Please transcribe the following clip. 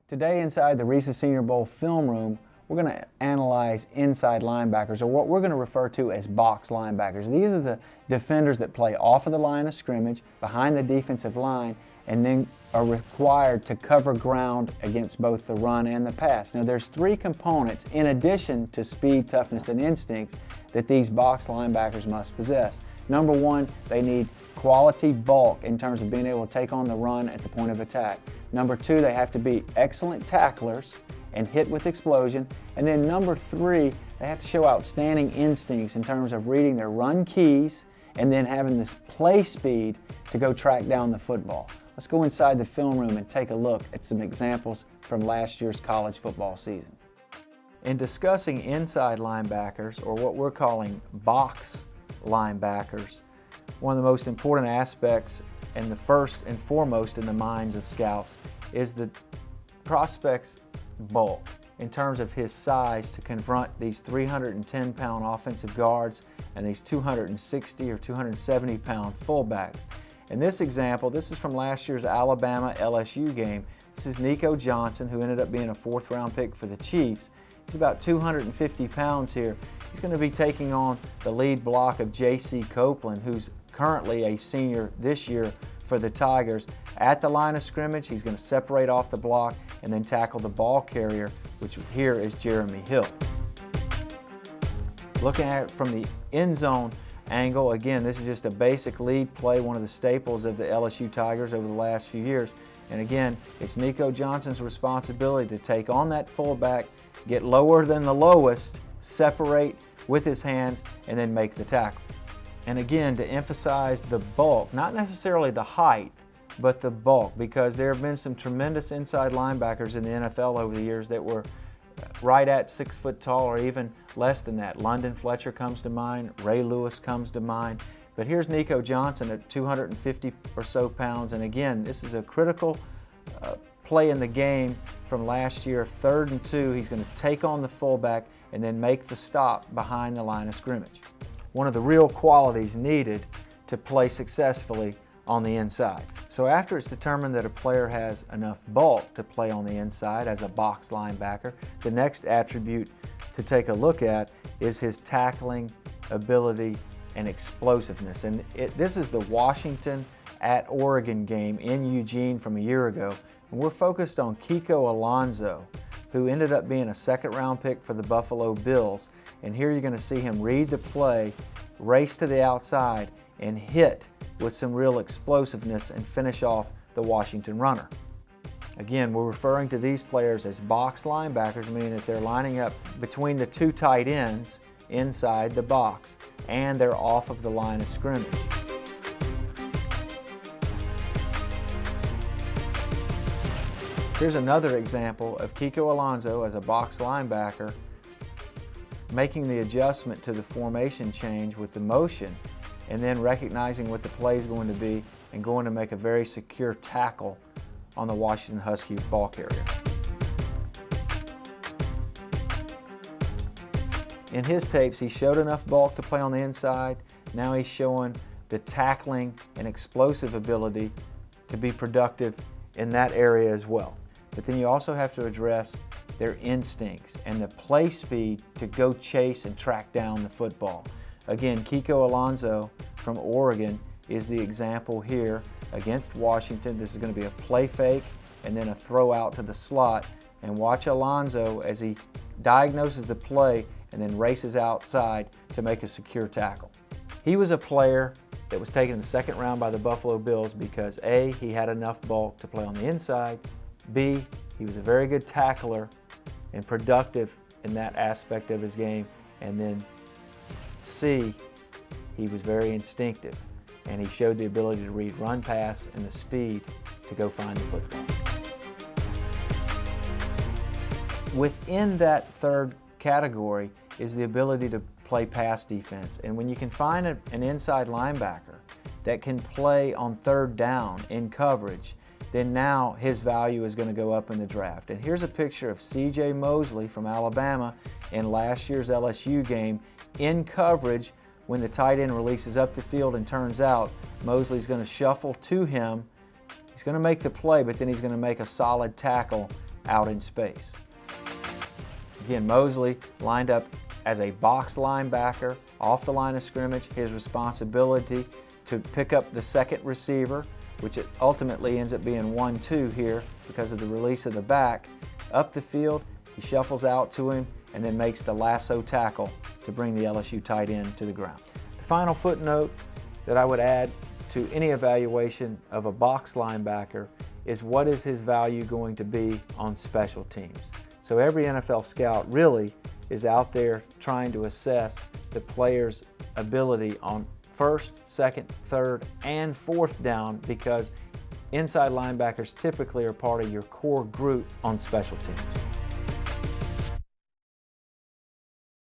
Today inside the Reese Senior Bowl film room, we're going to analyze inside linebackers, or what we're going to refer to as box linebackers. These are the defenders that play off of the line of scrimmage, behind the defensive line, and then are required to cover ground against both the run and the pass. Now there's three components in addition to speed, toughness, and instincts that these box linebackers must possess. Number one, they need quality bulk in terms of being able to take on the run at the point of attack. Number two, they have to be excellent tacklers and hit with explosion. And then number three, they have to show outstanding instincts in terms of reading their run keys and then having this play speed to go track down the football. Let's go inside the film room and take a look at some examples from last year's college football season. In discussing inside linebackers, or what we're calling box linebackers, one of the most important aspects and the first and foremost in the minds of scouts is the prospect's bulk in terms of his size to confront these 310-pound offensive guards and these 260 or 270-pound fullbacks. In this example, this is from last year's Alabama-LSU game. This is Nico Johnson, who ended up being a fourth-round pick for the Chiefs. He's about 250 pounds here. He's going to be taking on the lead block of J.C. Copeland, who's currently a senior this year for the Tigers. At the line of scrimmage, he's going to separate off the block and then tackle the ball carrier, which here is Jeremy Hill. Looking at it from the end zone angle, again, this is just a basic lead play, one of the staples of the LSU Tigers over the last few years. And again, it's Nico Johnson's responsibility to take on that fullback, get lower than the lowest, separate with his hands, and then make the tackle. And again, to emphasize the bulk, not necessarily the height, but the bulk, because there have been some tremendous inside linebackers in the NFL over the years that were right at 6 foot tall or even less than that. London Fletcher comes to mind, Ray Lewis comes to mind. But here's Nico Johnson at 250 or so pounds, and again, this is a critical play in the game from last year, 3rd and 2. He's going to take on the fullback and then make the stop behind the line of scrimmage. One of the real qualities needed to play successfully on the inside. So after it's determined that a player has enough bulk to play on the inside as a box linebacker, the next attribute to take a look at is his tackling ability and explosiveness. And this is the Washington at Oregon game in Eugene from a year ago. And we're focused on Kiko Alonso, who ended up being a 2nd-round pick for the Buffalo Bills. And here you're going to see him read the play, race to the outside, and hit with some real explosiveness and finish off the Washington runner. Again, we're referring to these players as box linebackers, meaning that they're lining up between the two tight ends inside the box, and they're off of the line of scrimmage. Here's another example of Kiko Alonso as a box linebacker making the adjustment to the formation change with the motion and then recognizing what the play is going to be and going to make a very secure tackle on the Washington Huskies ball carrier. In his tapes, he showed enough bulk to play on the inside. Now he's showing the tackling and explosive ability to be productive in that area as well. But then you also have to address their instincts and the play speed to go chase and track down the football. Again, Kiko Alonso from Oregon is the example here against Washington. This is going to be a play fake and then a throw out to the slot. And watch Alonso as he diagnoses the play and then races outside to make a secure tackle. He was a player that was taken in the 2nd round by the Buffalo Bills because A, he had enough bulk to play on the inside, B, he was a very good tackler and productive in that aspect of his game, and then C, he was very instinctive and he showed the ability to read run pass and the speed to go find the football. Within that third category is the ability to play pass defense, and when you can find an inside linebacker that can play on 3rd down in coverage, then now his value is going to go up in the draft. And here's a picture of C.J. Mosley from Alabama in last year's LSU game in coverage when the tight end releases up the field and turns out. Mosley's going to shuffle to him. He's going to make the play, but then he's going to make a solid tackle out in space. Again, Mosley lined up as a box linebacker off the line of scrimmage. His responsibility to pick up the second receiver, which it ultimately ends up being 1-2 here because of the release of the back, up the field. He shuffles out to him and then makes the lasso tackle to bring the LSU tight end to the ground. The final footnote that I would add to any evaluation of a box linebacker is what is his value going to be on special teams. So every NFL scout really is out there trying to assess the player's ability on first, second, third, and fourth down, because inside linebackers typically are part of your core group on special teams.